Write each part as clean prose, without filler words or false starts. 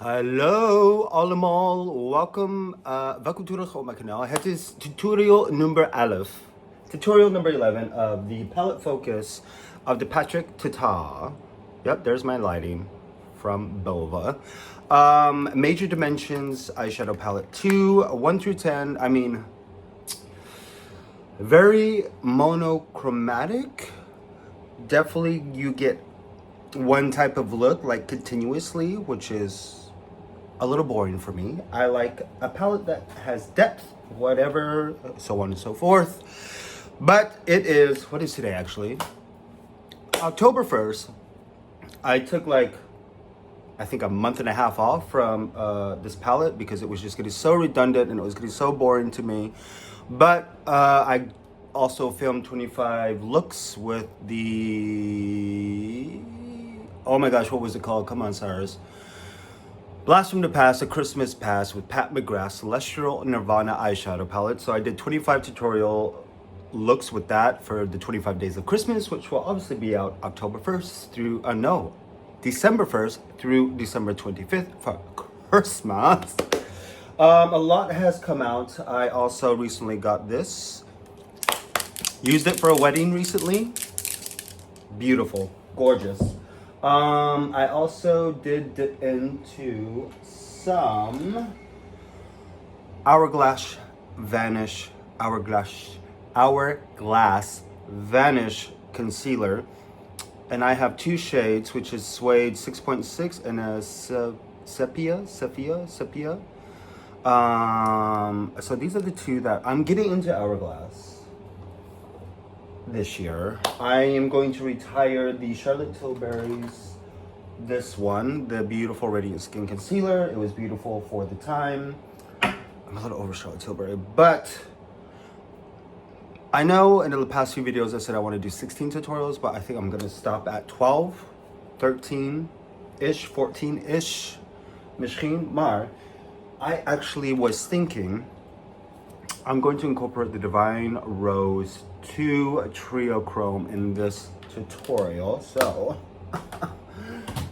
Hallo allemaal, welkom terug op mijn kanaal. Het is tutorial number 11. Tutorial number 11 of the palette focus of the Patrick Tata. Yep, there's my lighting from Bova. Major Dimensions eyeshadow palette 2, 1 through 10. I mean, very monochromatic. Definitely you get one type of look like continuously, which is a little boring for me. I like a palette that has depth, whatever, so on and so forth. But it is, what is today actually? October 1st. I took like, I think a month and a half off from this palette because it was just getting so redundant and it was getting so boring to me. But I also filmed 25 looks with the, oh my gosh, what was it called? Come on, Cyrus. Blast from the Past, A Christmas Past with Pat McGrath's Celestial Nirvana eyeshadow palette. So I did 25 tutorial looks with that for the 25 days of Christmas, which will obviously be out October 1st through, December 1st through December 25th for Christmas. A lot has come out. I also recently got this. Used it for a wedding recently. Beautiful, gorgeous. I also did dip into some Hourglass Vanish Vanish Concealer, and I have two shades, which is Suede 6.6 and a Sepia. So these are the two that I'm getting into Hourglass this year. I am going to retire the Charlotte Tilbury's, this one, the Beautiful Radiant Skin Concealer. It was beautiful for the time. I'm a little over Charlotte Tilbury, but I know in the past few videos I said I want to do 16 tutorials, but I think I'm going to stop at 12, 13-ish, 14-ish, misschien. Maar I actually was thinking I'm going to incorporate the Divine Rose 2 Trio Chrome in this tutorial. So,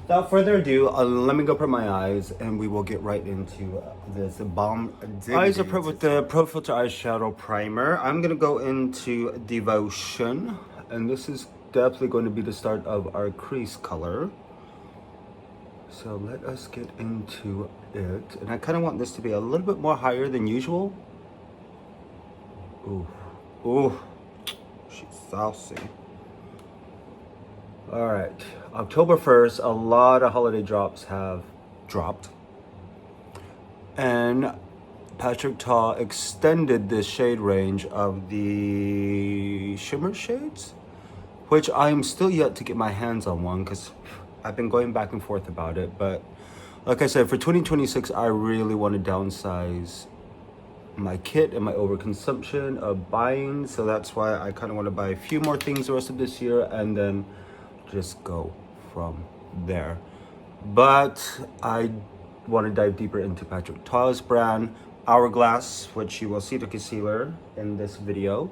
without further ado, let me go put my eyes and we will get right into this bomb. Eyes are put with the Pro Filt'r Eyeshadow Primer. I'm going to go into Devotion, and this is definitely going to be the start of our crease color. So let us get into it. And I kind of want this to be a little bit more higher than usual. Ooh, she's saucy. All right, October 1st, a lot of holiday drops have dropped. And Patrick Ta extended this shade range of the shimmer shades, which I'm still yet to get my hands on one because I've been going back and forth about it. But like I said, for 2026, I really want to downsize my kit and my overconsumption of buying, so that's why I kind of want to buy a few more things the rest of this year and then just go from there. But I want to dive deeper into Patrick Ta's brand Hourglass, which you will see the concealer in this video.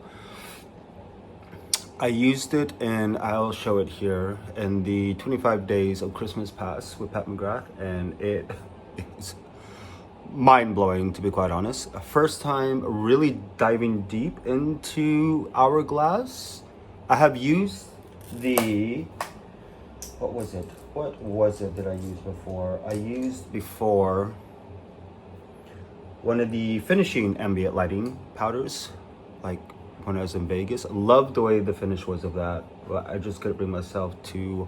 I used it, and I'll show it here, in the 25 days of Christmas Past with Pat McGrath, and it is mind-blowing, to be quite honest. First time really diving deep into Hourglass. I have used the, what was it that I used before? I used before one of the finishing ambient lighting powders, like when I was in Vegas. I loved the way the finish was of that, but I just couldn't bring myself to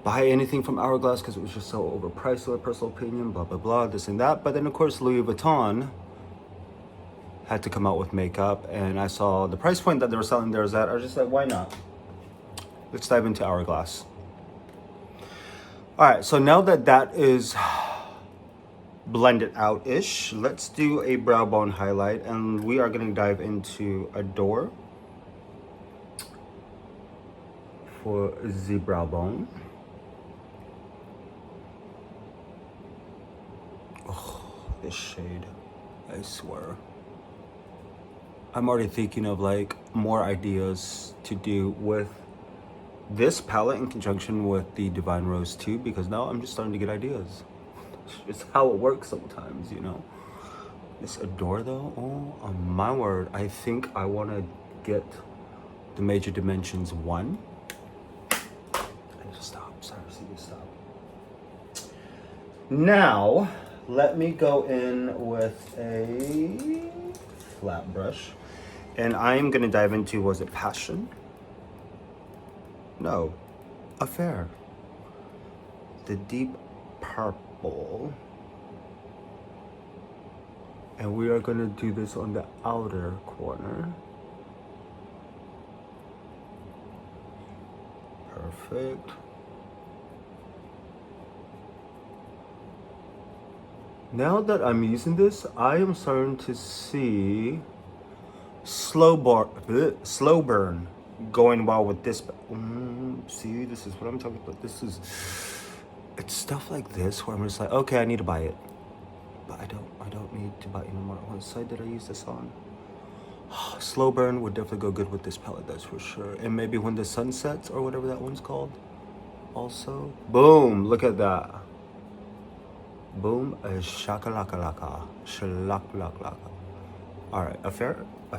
buy anything from Hourglass because it was just so overpriced, in my personal opinion, blah, blah, blah, this and that. But then, of course, Louis Vuitton had to come out with makeup, and I saw the price point that they were selling theirs at. I was just like, why not? Let's dive into Hourglass. All right, so now that that is blended out-ish, let's do a brow bone highlight, and we are going to dive into Adore for the brow bone. This shade, I swear. I'm already thinking of like more ideas to do with this palette in conjunction with the Divine Rose 2, because now I'm just starting to get ideas. It's how it works sometimes, you know. This Adore though, oh my word. I think I want to get the Major Dimensions 1. I need to stop. Sorry, see you stop. Now, let me go in with a flat brush. And I'm going to dive into, was it Passion? No, Affair. The deep purple. And we are going to do this on the outer corner. Perfect. Now that I'm using this, I am starting to see slow burn going well with this. See, this is what I'm talking about. It's stuff like this where I'm just like, okay, I need to buy it, but I don't need to buy it anymore. What side did I use this on? Slow burn would definitely go good with this palette, that's for sure. And maybe When the Sun Sets, or whatever that one's called. Also, boom! Look at that. Boom! Shakalakalaka, shalakalaka. All right, Affair. I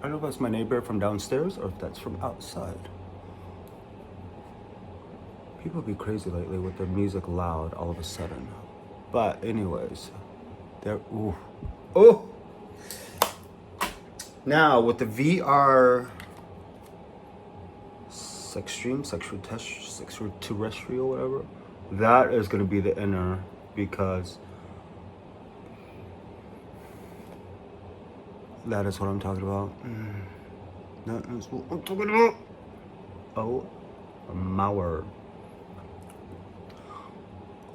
don't know if that's my neighbor from downstairs or if that's from outside. People be crazy lately with their music loud all of a sudden. But anyways, there. Ooh. Oh. Now with the VR Sextraterrestrial, whatever, that is going to be the inner, because that is what I'm talking about. That is what I'm talking about. Oh my word.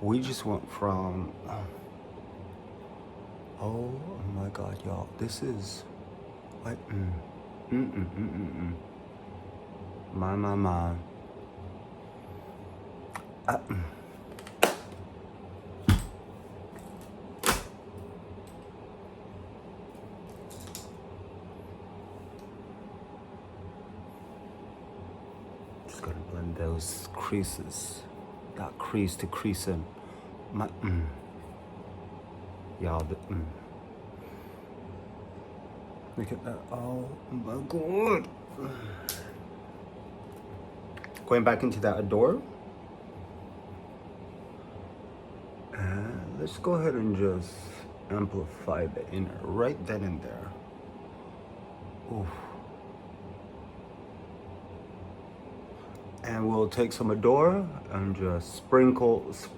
We just went from, oh my god, y'all, this is like my just gotta blend those creases, that crease to crease in my y'all, look at that. Oh my god. Going back into that Adore. And let's go ahead and just amplify the inner right then and there. Oof. And we'll take some Adore and just sprinkle. Just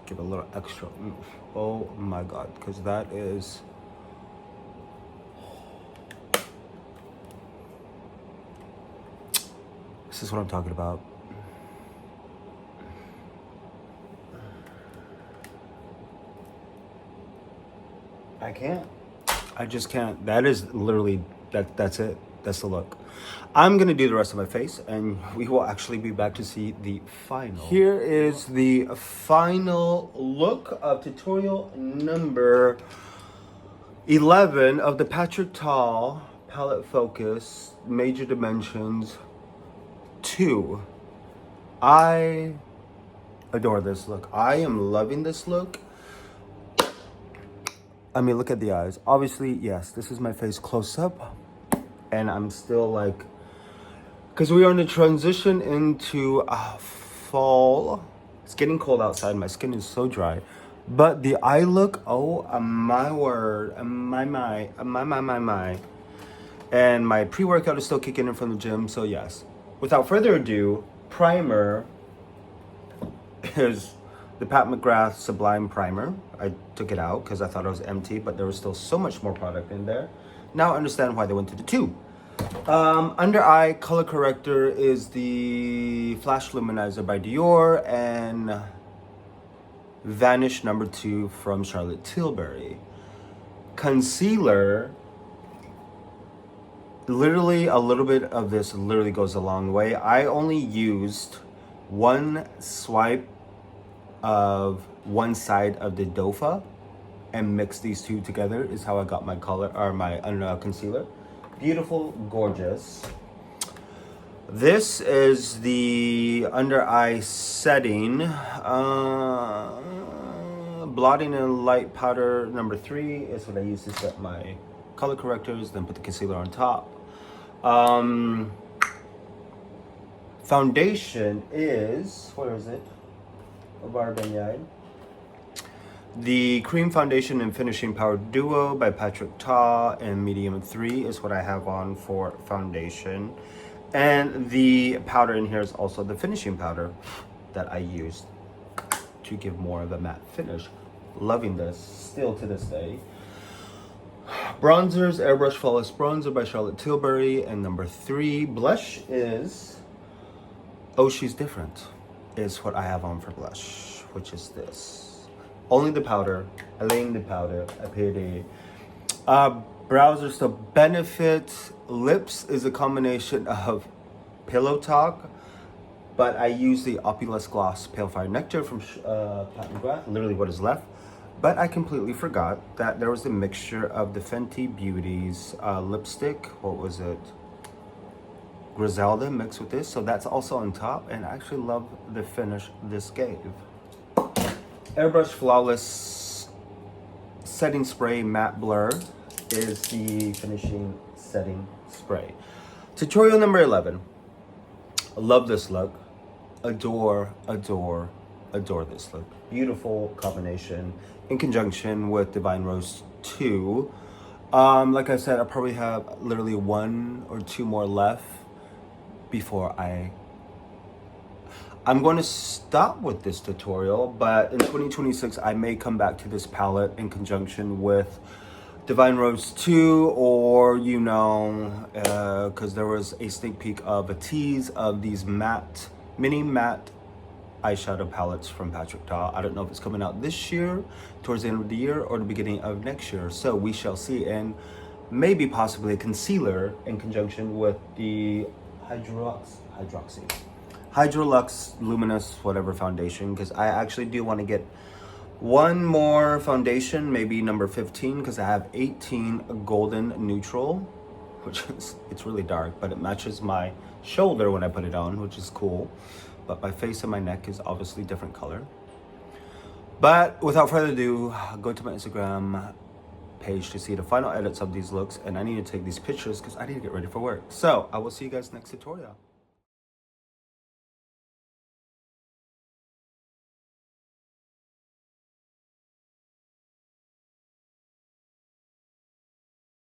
give a little extra oomph. Oh my god, because that is, this is what I'm talking about. I just can't. That is literally, that's it. That's the look. I'm gonna do the rest of my face and we will actually be back to see the final. Here is the final look of tutorial number 11 of the Patrick Tall Palette Focus Major Dimensions 2. I adore this look. I am loving this look. I mean, look at the eyes. Obviously, yes, this is my face close up. And I'm still like, because we are in a transition into fall. It's getting cold outside. My skin is so dry. But the eye look, oh my word, my. And my pre-workout is still kicking in from the gym, so yes. Without further ado, primer is the Pat McGrath Sublime Primer. I took it out because I thought it was empty, but there was still so much more product in there. Now I understand why they went to the tube. Under eye color corrector is the Flash Luminizer by Dior and Vanish number 2 from Charlotte Tilbury. Concealer, literally a little bit of this literally goes a long way. I only used one swipe of one side of the dofa and mix these two together is how I got my color, or my concealer. Beautiful, gorgeous. This is the under eye setting, blotting and light powder number 3 is what I use to set my color correctors, then put the concealer on top. Foundation is, where is it? The Cream Foundation and Finishing Powder Duo by Patrick Ta, and medium 3 is what I have on for foundation. And the powder in here is also the finishing powder that I used to give more of a matte finish. Loving this still to this day. Bronzers, Airbrush Flawless Bronzer by Charlotte Tilbury, and number 3. Blush is Oh She's Different is what I have on for blush, which is this. Only the powder, laying the powder, appeared browser still Benefit. Lips is a combination of Pillow Talk, but I use the Opulous Gloss Pale Fire Nectar from Pat McGrath, literally what is left. But I completely forgot that there was a mixture of the Fenty Beauty's lipstick, what was it? Griselda mixed with this, so that's also on top, and I actually love the finish this gave. Airbrush Flawless Setting Spray Matte Blur is the finishing setting spray. Tutorial number 11. Love this look. Adore, adore, adore this look. Beautiful combination in conjunction with Divine Rose 2. Like I said, I probably have literally 1 or 2 more left before I'm going to stop with this tutorial, but in 2026, I may come back to this palette in conjunction with Divine Rose 2, or, you know, because there was a sneak peek of a tease of these matte, mini matte eyeshadow palettes from Patrick Ta. I don't know if it's coming out this year, towards the end of the year, or the beginning of next year. So we shall see, and maybe possibly a concealer in conjunction with the Hydrolux Luminous whatever foundation, because I actually do want to get 1 more foundation, maybe number 15, because I have 18 golden neutral, which is, it's really dark, but it matches my shoulder when I put it on, which is cool. But my face and my neck is obviously different color. But without further ado, go to my Instagram page to see the final edits of these looks, and I need to take these pictures because I need to get ready for work. So I will see you guys next tutorial.